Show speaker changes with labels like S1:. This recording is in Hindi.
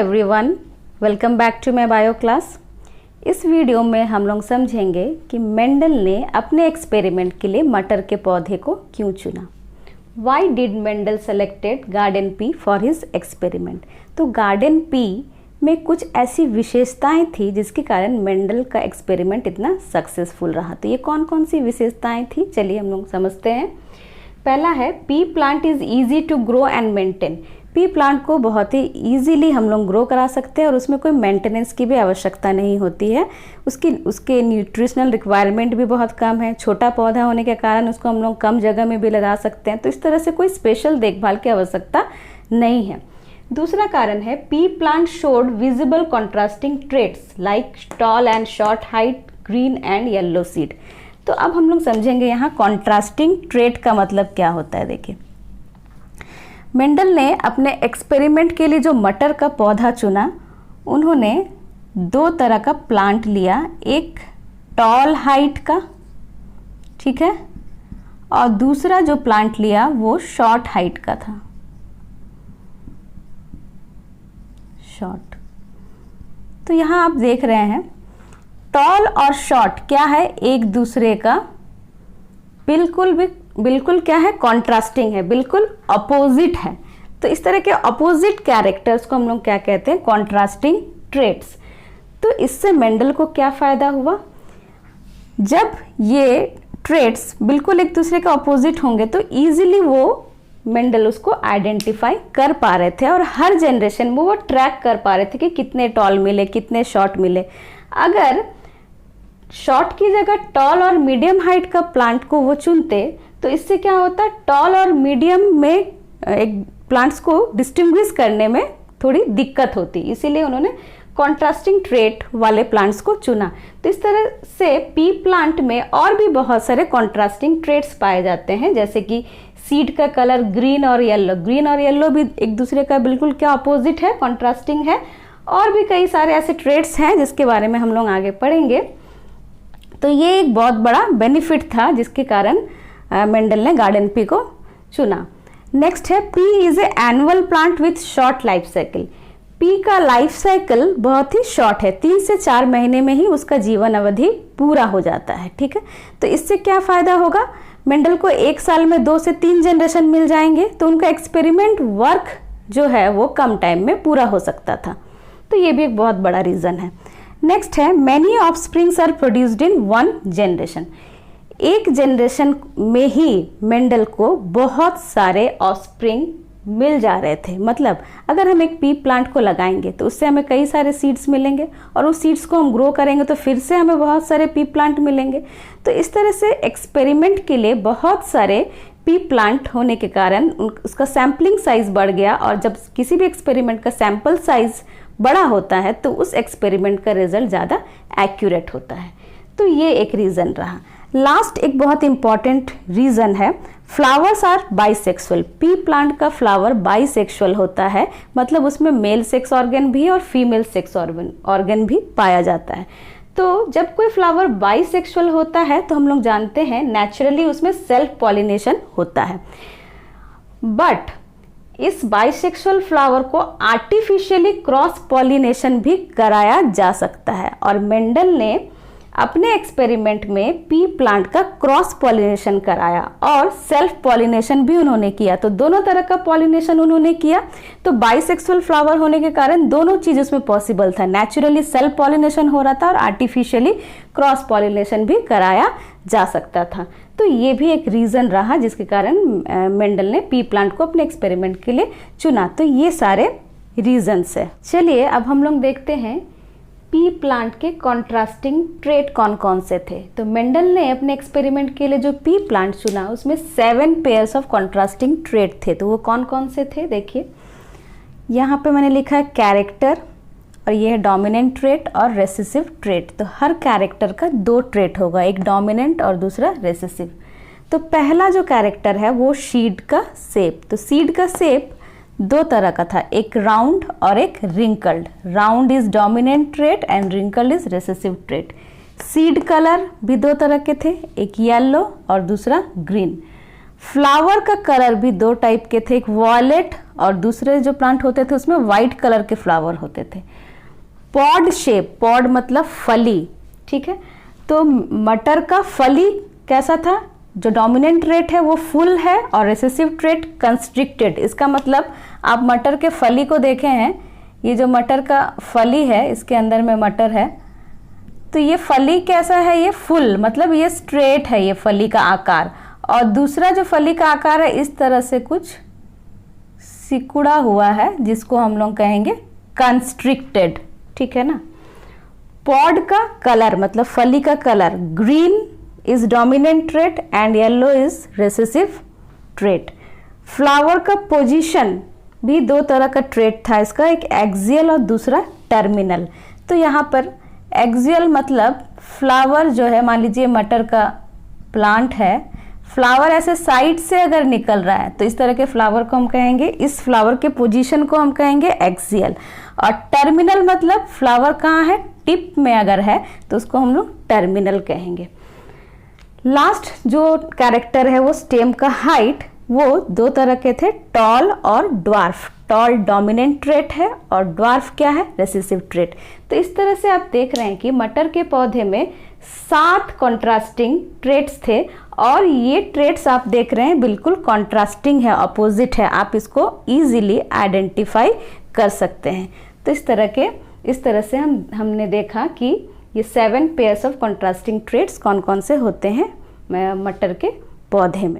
S1: Everyone, welcome back to my bio class. इस वीडियो में हम लोग समझेंगे कि मेंडल ने अपने एक्सपेरिमेंट के लिए मटर के पौधे को क्यों चुना। Why did Mendel selected garden pea for his experiment. तो गार्डन पी में कुछ ऐसी विशेषताएं थी जिसके कारण मेंडल का एक्सपेरिमेंट इतना सक्सेसफुल रहा। तो ये कौन कौन सी विशेषताएं थी, चलिए हम लोग समझते हैं। पहला है pea plant is easy to grow and maintain. Pea plant को बहुत ही ईजीली हम लोग ग्रो करा सकते हैं और उसमें कोई मेंटेनेंस की भी आवश्यकता नहीं होती है। उसके न्यूट्रिशनल रिक्वायरमेंट भी बहुत कम है। छोटा पौधा होने के कारण उसको हम लोग कम जगह में भी लगा सकते हैं, तो इस तरह से कोई स्पेशल देखभाल की आवश्यकता नहीं है। दूसरा कारण है pea plant showed visible contrasting traits like tall and short height, green and yellow seed. तो अब हम लोग समझेंगे यहाँ कॉन्ट्रास्टिंग ट्रेट का मतलब क्या होता है। देखिए, मेंडल ने अपने एक्सपेरिमेंट के लिए जो मटर का पौधा चुना, उन्होंने दो तरह का प्लांट लिया, एक टॉल हाइट का, ठीक है, और दूसरा जो प्लांट लिया वो शॉर्ट हाइट का था, शॉर्ट। तो यहाँ आप देख रहे हैं टॉल और शॉर्ट क्या है, एक दूसरे का बिल्कुल क्या है, कॉन्ट्रास्टिंग है, बिल्कुल अपोजिट है। तो इस तरह के अपोजिट कैरेक्टर्स को हम लोग क्या कहते हैं, कॉन्ट्रास्टिंग ट्रेट्स। तो इससे मेंडल को क्या फायदा हुआ, जब ये ट्रेट्स बिल्कुल एक दूसरे के अपोजिट होंगे तो इजीली वो मेंडल उसको आइडेंटिफाई कर पा रहे थे और हर जनरेशन में वो ट्रैक कर पा रहे थे कि कितने टॉल मिले, कितने शॉर्ट मिले। अगर शॉर्ट की जगह टॉल और मीडियम हाइट का प्लांट को वो चुनते तो इससे क्या होता, टॉल और मीडियम में एक प्लांट्स को डिस्टिंग्विश करने में थोड़ी दिक्कत होती, इसीलिए उन्होंने कॉन्ट्रास्टिंग ट्रेट वाले प्लांट्स को चुना। तो इस तरह से पी प्लांट में और भी बहुत सारे कॉन्ट्रास्टिंग ट्रेट्स पाए जाते हैं, जैसे कि सीड का कलर ग्रीन और येलो। ग्रीन और येलो भी एक दूसरे का बिल्कुल क्या अपोजिट है, कॉन्ट्रास्टिंग है। और भी कई सारे ऐसे ट्रेट्स हैं जिसके बारे में हम लोग आगे पढ़ेंगे। तो ये एक बहुत बड़ा बेनिफिट था जिसके कारण मेंडल ने गार्डन पी को चुना। नेक्स्ट है P is a annual plant with short life cycle. P का लाइफ साइकिल बहुत ही शॉर्ट है, 3 से 4 महीने में ही उसका जीवन अवधि पूरा हो जाता है, ठीक है। तो इससे क्या फायदा होगा, मेंडल को 1 साल में 2 से 3 जनरेशन मिल जाएंगे, तो उनका एक्सपेरिमेंट वर्क जो है वो कम टाइम में पूरा हो सकता था। तो ये भी एक बहुत बड़ा रीजन है। नेक्स्ट है many offsprings are produced in 1 generation. एक जनरेशन में ही मेंडल को बहुत सारे ऑफस्प्रिंग मिल जा रहे थे। मतलब अगर हम एक पी प्लांट को लगाएंगे तो उससे हमें कई सारे सीड्स मिलेंगे और उस सीड्स को हम ग्रो करेंगे तो फिर से हमें बहुत सारे पी प्लांट मिलेंगे। तो इस तरह से एक्सपेरिमेंट के लिए बहुत सारे पी प्लांट होने के कारण उसका सैम्पलिंग साइज बढ़ गया, और जब किसी भी एक्सपेरिमेंट का सैंपल साइज बड़ा होता है तो उस एक्सपेरिमेंट का रिजल्ट ज़्यादा एक्यूरेट होता है। तो ये एक रीज़न रहा। लास्ट एक बहुत इंपॉर्टेंट रीज़न है flowers are bisexual. Pea plant का फ्लावर बाइसेक्सुअल होता है, मतलब उसमें मेल सेक्स ऑर्गन भी और फीमेल सेक्स ऑर्गन भी पाया जाता है। तो जब कोई फ्लावर बाइसेक्सुअल होता है तो हम लोग जानते हैं नेचुरली उसमें सेल्फ पॉलिनेशन होता है, बट इस बाइसेक्सुअल फ्लावर को आर्टिफिशियली क्रॉस पॉलिनेशन भी कराया जा सकता है। और मेंडल ने अपने एक्सपेरिमेंट में पी प्लांट का क्रॉस पॉलिनेशन कराया और सेल्फ पॉलिनेशन भी उन्होंने किया। तो दोनों तरह का पॉलिनेशन उन्होंने किया। तो बाइसेक्सुअल फ्लावर होने के कारण दोनों चीज उसमें पॉसिबल था, नेचुरली सेल्फ पॉलिनेशन हो रहा था और आर्टिफिशियली क्रॉस पॉलिनेशन भी कराया जा सकता था। तो ये भी एक रीज़न रहा जिसके कारण मेंडल ने पी प्लांट को अपने एक्सपेरिमेंट के लिए चुना। तो ये सारे रीजंस है। चलिए अब हम लोग देखते हैं पी प्लांट के कॉन्ट्रास्टिंग ट्रेट कौन कौन से थे। तो मेंडल ने अपने एक्सपेरिमेंट के लिए जो पी प्लांट चुना उसमें 7 पेयर्स ऑफ कॉन्ट्रास्टिंग ट्रेट थे। तो वो कौन कौन से थे, देखिए यहाँ पे मैंने लिखा है कैरेक्टर, और ये है डोमिनेंट ट्रेट और रेसेसिव ट्रेट। तो हर कैरेक्टर का 2 ट्रेट होगा, एक डोमिनेंट और दूसरा रेसेसिव। तो पहला जो कैरेक्टर है वो सीड का शेप। तो सीड का शेप 2 तरह का था, एक राउंड और एक wrinkled. Round is dominant trait and wrinkled is recessive trait. Seed colour भी 2 तरह के थे, एक येलो और दूसरा ग्रीन। फ्लावर का कलर भी दो टाइप के थे, एक वॉयलेट और दूसरे जो प्लांट होते थे उसमें वाइट कलर के फ्लावर होते थे। पॉड शेप, पॉड मतलब फली, ठीक है। तो मटर का फली कैसा था, जो डोमिनेंट ट्रेट है वो फुल है और रिसेसिव ट्रेट कंस्ट्रिक्टेड। इसका मतलब आप मटर के फली को देखे हैं, ये जो मटर का फली है इसके अंदर में मटर है, तो ये फली कैसा है, ये फुल मतलब ये स्ट्रेट है ये फली का आकार। और दूसरा जो फली का आकार है इस तरह से कुछ सिकुड़ा हुआ है जिसको हम लोग कहेंगे कंस्ट्रिक्टेड, ठीक है ना। पॉड का कलर मतलब फली का colour green is dominant trait and yellow is recessive trait. Flower का पोजीशन भी दो तरह का ट्रेट था इसका, एक एक्सियल और दूसरा टर्मिनल। तो यहाँ पर एक्सियल मतलब फ्लावर जो है, मान लीजिए मटर का प्लांट है, फ्लावर ऐसे साइड से अगर निकल रहा है तो इस तरह के फ्लावर को हम कहेंगे, इस फ्लावर के पोजीशन को हम कहेंगे एक्सियल। और टर्मिनल मतलब फ्लावर कहाँ है, टिप में अगर है तो उसको हम लोग टर्मिनल कहेंगे। लास्ट जो कैरेक्टर है वो स्टेम का हाइट, वो दो तरह के थे, टॉल और ड्वार्फ। टॉल डोमिनेंट ट्रेट है और ड्वार्फ क्या है, रेसेसिव ट्रेट। तो इस तरह से आप देख रहे हैं कि मटर के पौधे में 7 कॉन्ट्रास्टिंग ट्रेट्स थे और ये ट्रेट्स आप देख रहे हैं बिल्कुल कॉन्ट्रास्टिंग है, अपोजिट है, आप इसको इजीली आइडेंटिफाई कर सकते हैं। तो इस तरह से हमने देखा कि ये 7 पेयर्स ऑफ कॉन्ट्रास्टिंग ट्रेट्स कौन कौन से होते हैं मटर के पौधे में।